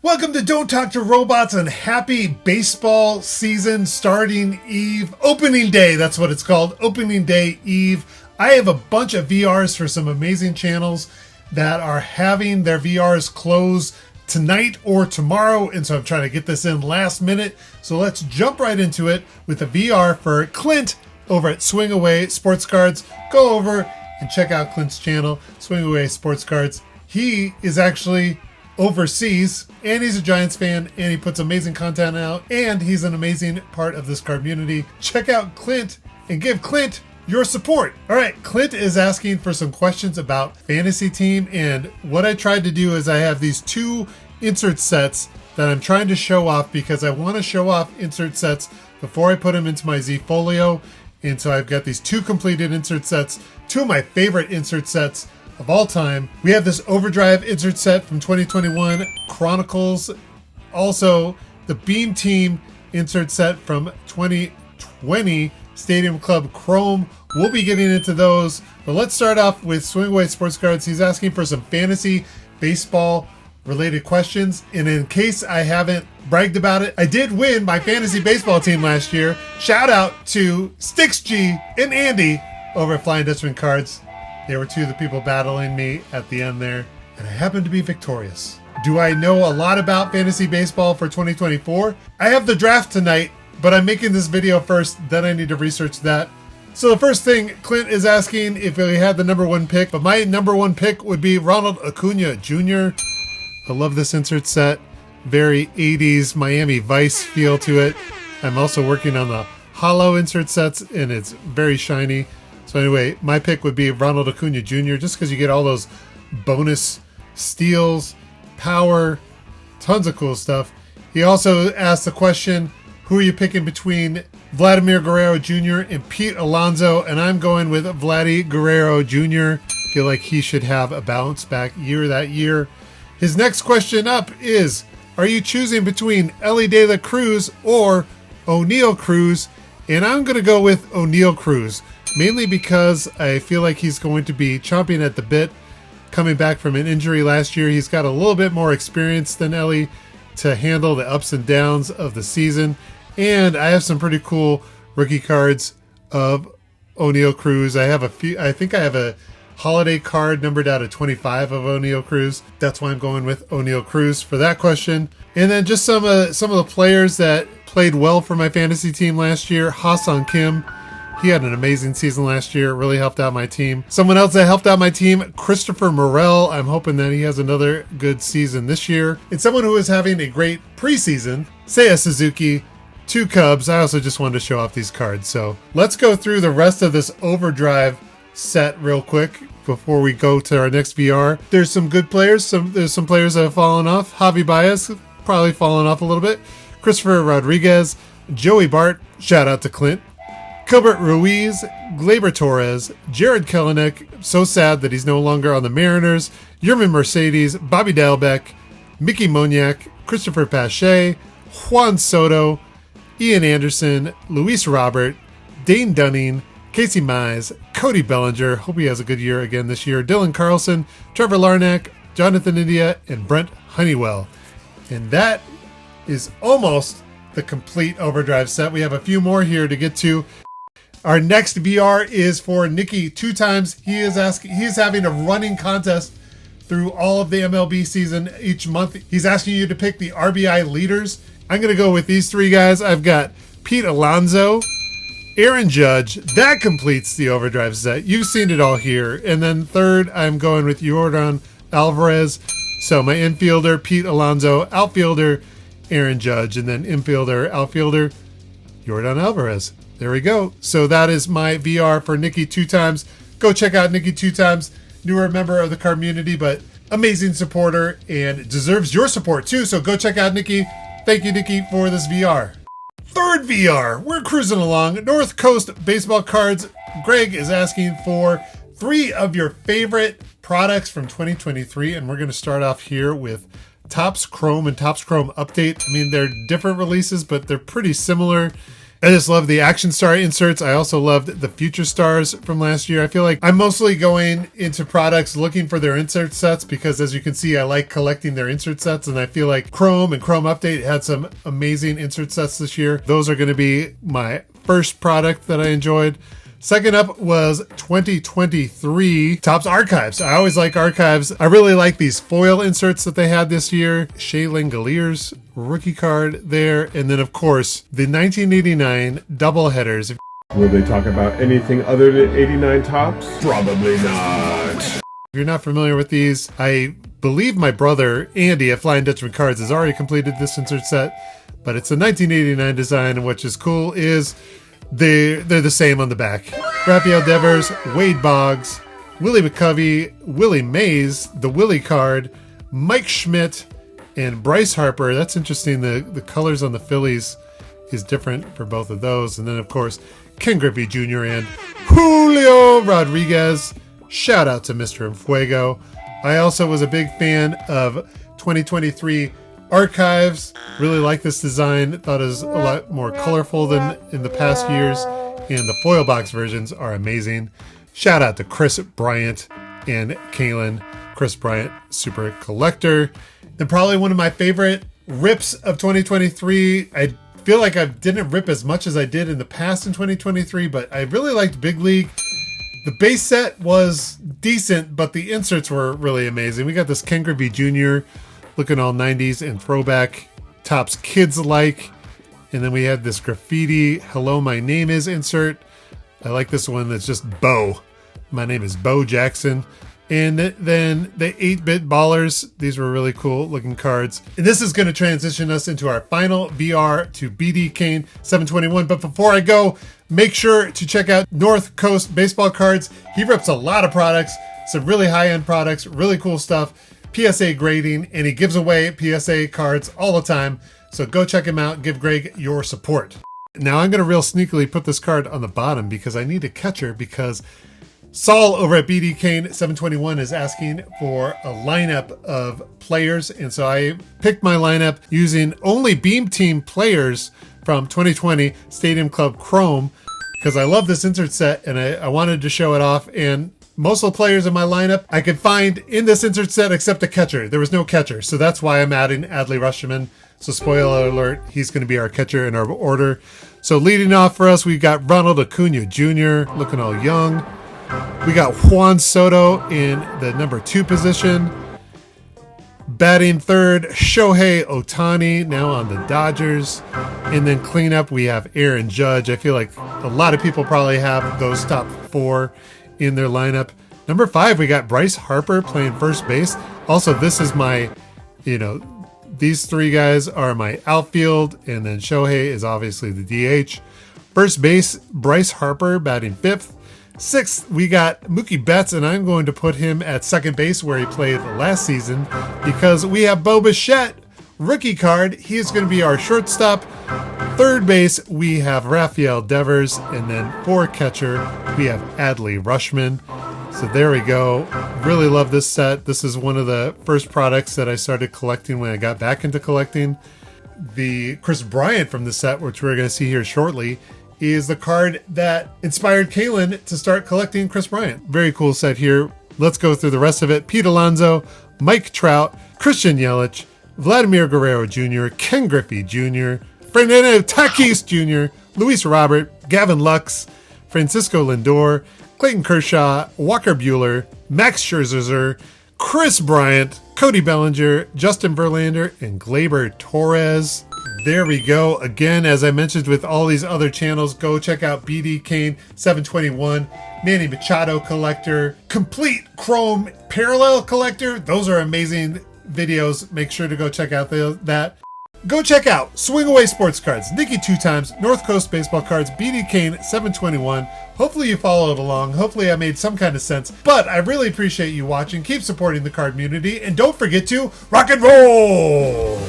Welcome to Don't Talk to Robots and happy baseball season starting eve. Opening day, that's what it's called. Opening day eve. I have a bunch of VRs for some amazing channels that are having their VRs close tonight or tomorrow. And so I'm trying to get this in last minute. So let's jump right into it with a VR for Clint over at Swing Away Sports Cards. Go over and check out Clint's channel, Swing Away Sports Cards. He is actually overseas, and he's a Giants fan, and he puts amazing content out, and he's an amazing part of this card community. Check out Clint and give Clint your support. All right, Clint is asking for some questions about fantasy team, and what I tried to do is I have these two insert sets that I'm trying to show off because I want to show off insert sets before I put them into my Z Folio. And so I've got these two completed insert sets, two of my favorite insert sets of all time. We have this Overdrive insert set from 2021 Chronicles, also the Beam Team insert set from 2020 Stadium Club Chrome. We'll be getting into those, but let's start off with Swing Away Sports Cards. He's asking for some fantasy baseball related questions, and in case I haven't bragged about it, I did win my fantasy baseball team last year. Shout out to Stix G and Andy over at Flying Dutchman Cards. They were two of the people battling me at the end there, and I happened to be victorious. Do I know a lot about fantasy baseball for 2024? I have the draft tonight, but I'm making this video first, then I need to research that. So the first thing, Clint is asking if he had the number one pick, but my number one pick would be Ronald Acuna Jr. I love this insert set. Very 80s Miami Vice feel to it. I'm also working on the hollow insert sets, and it's very shiny. So anyway, my pick would be Ronald Acuna Jr. just because you get all those bonus steals, power, tons of cool stuff. He also asked the question, who are you picking between Vladimir Guerrero Jr. and Pete Alonso? And I'm going with Vladdy Guerrero Jr. Feel like he should have a bounce back year that year. His next question up is, are you choosing between Elly De La Cruz or O'Neal Cruz? And I'm going to go with O'Neal Cruz, mainly because I feel like he's going to be chomping at the bit coming back from an injury last year. He's got a little bit more experience than Elly to handle the ups and downs of the season. And I have some pretty cool rookie cards of O'Neal Cruz. I have a few. I think I have a holiday card numbered out of 25 of O'Neal Cruz. That's why I'm going with O'Neal Cruz for that question. And then just some of the players that played well for my fantasy team last year. Ha-Seong Kim. He had an amazing season last year. Really helped out my team. Someone else that helped out my team, Christopher Morel. I'm hoping that he has another good season this year. And someone who is having a great preseason, Seiya Suzuki. Two Cubs. I also just wanted to show off these cards. So let's go through the rest of this Overdrive set real quick before we go to our next VR. There's some good players. There's some players that have fallen off. Javi Baez, probably fallen off a little bit. Christopher Rodriguez, Joey Bart, shout out to Clint. Gilbert Ruiz, Gleyber Torres, Jared Kelenic, so sad that he's no longer on the Mariners. Yermin Mercedes, Bobby Dalbec, Mickey Moniak, Christopher Pache, Juan Soto, Ian Anderson, Luis Robert, Dane Dunning, Casey Mize, Cody Bellinger, hope he has a good year again this year, Dylan Carlson, Trevor Larnach, Jonathan India, and Brent Honeywell. And that is almost the complete Overdrive set. We have a few more here to get to. Our next VR is for Nicky 2x. He is having a running contest through all of the MLB season each month. He's asking you to pick the RBI leaders. I'm going to go with these three guys. I've got Pete Alonso, Aaron Judge. That completes the Overdrive set. You've seen it all here. And then third, I'm going with Yordan Alvarez. So my infielder, Pete Alonso, outfielder, Aaron Judge, and then infielder, outfielder, Yordan Alvarez. There we go. So that is my VR for Nicky 2x. Go check out Nicky 2x. Newer member of the community, but amazing supporter and deserves your support too. So go check out Nicky. Thank you, Nicky, for this VR. Third VR. We're cruising along. North Coast Baseball Cards. Greg is asking for 3 of your favorite products from 2023. And we're going to start off here with Topps Chrome and Topps Chrome Update. I mean, they're different releases, but they're pretty similar. I just love the Action Star inserts. I also loved the Future Stars from last year. I feel like I'm mostly going into products looking for their insert sets because, as you can see, I like collecting their insert sets, and I feel like Chrome and Chrome Update had some amazing insert sets this year. Those are going to be my first product that I enjoyed. Second up was 2023 Topps Archives. I always like Archives. I really like these foil inserts that they had this year. Shea Langoliers rookie card there. And then, of course, the 1989 doubleheaders. Will they talk about anything other than 89 Topps? Probably not. If you're not familiar with these, I believe my brother, Andy, at Flying Dutchman Cards, has already completed this insert set. But it's a 1989 design, and which is cool is they're the same on the back. Rafael Devers, Wade Boggs, Willie McCovey, Willie Mays, the Willie card, Mike Schmidt, and Bryce Harper. That's interesting. The colors on the Phillies is different for both of those. And then, of course, Ken Griffey Jr. and Julio Rodriguez. Shout out to Mr. Enfuego. I also was a big fan of 2023 Archives. Really like this design. Thought it was a lot more colorful than in the past years. And the foil box versions are amazing. Shout out to Chris Bryant and Kalen. Chris Bryant, super collector. And probably one of my favorite rips of 2023. I feel like I didn't rip as much as I did in the past in 2023, but I really liked Big League. The base set was decent, but the inserts were really amazing. We got this Ken Griffey Jr. looking all 90s and throwback Topps Kids like. And then we had this graffiti Hello My Name Is insert. I like this one that's just Bo. My name is Bo Jackson. And then the 8-bit ballers. These were really cool looking cards. And this is going to transition us into our final VR to BD Kane 721. But before I go, make sure to check out North Coast Baseball Cards. He rips a lot of products, some really high-end products, really cool stuff. PSA grading, and he gives away PSA cards all the time. So go check him out. Give Greg your support. Now I'm going to real sneakily put this card on the bottom because I need a catcher, because Saul over at BD Kane 721 is asking for a lineup of players. And so I picked my lineup using only Beam Team players from 2020 Stadium Club Chrome because I love this insert set and I wanted to show it off. And most of the players in my lineup I could find in this insert set except a catcher. There was no catcher. So that's why I'm adding Adley Rutschman. So spoiler alert, he's going to be our catcher in our order. So leading off for us, we've got Ronald Acuna Jr. looking all young. We got Juan Soto in the number 2 position. Batting third, Shohei Ohtani, now on the Dodgers. And then cleanup, we have Aaron Judge. I feel like a lot of people probably have those top 4 in their lineup. Number 5, we got Bryce Harper playing first base. Also, this is my, these 3 guys are my outfield, and then Shohei is obviously the DH. First base, Bryce Harper batting 5th. 6th, we got Mookie Betts, and I'm going to put him at second base where he played last season because we have Bo Bichette, rookie card. He is going to be our shortstop. Third base, we have Rafael Devers, and then for catcher, we have Adley Rutschman. So there we go. Really love this set. This is one of the first products that I started collecting when I got back into collecting. The Chris Bryant from the set, which we're going to see here shortly, is the card that inspired Kalen to start collecting Chris Bryant. Very cool set here. Let's go through the rest of it. Pete Alonso, Mike Trout, Christian Yelich, Vladimir Guerrero Jr., Ken Griffey Jr., Fernando Tatis Jr., Luis Robert, Gavin Lux, Francisco Lindor, Clayton Kershaw, Walker Buehler, Max Scherzer, Chris Bryant, Cody Bellinger, Justin Verlander, and Gleyber Torres. There we go. Again, as I mentioned with all these other channels, go check out BD Kane 721, Manny Machado Collector, Complete Chrome Parallel Collector. Those are amazing videos. Make sure to go check out that. Go check out Swing Away Sports Cards, Nikki 2 Times, North Coast Baseball Cards, BD Kane 721. Hopefully you followed along. Hopefully I made some kind of sense. But I really appreciate you watching. Keep supporting the card community. And don't forget to rock and roll!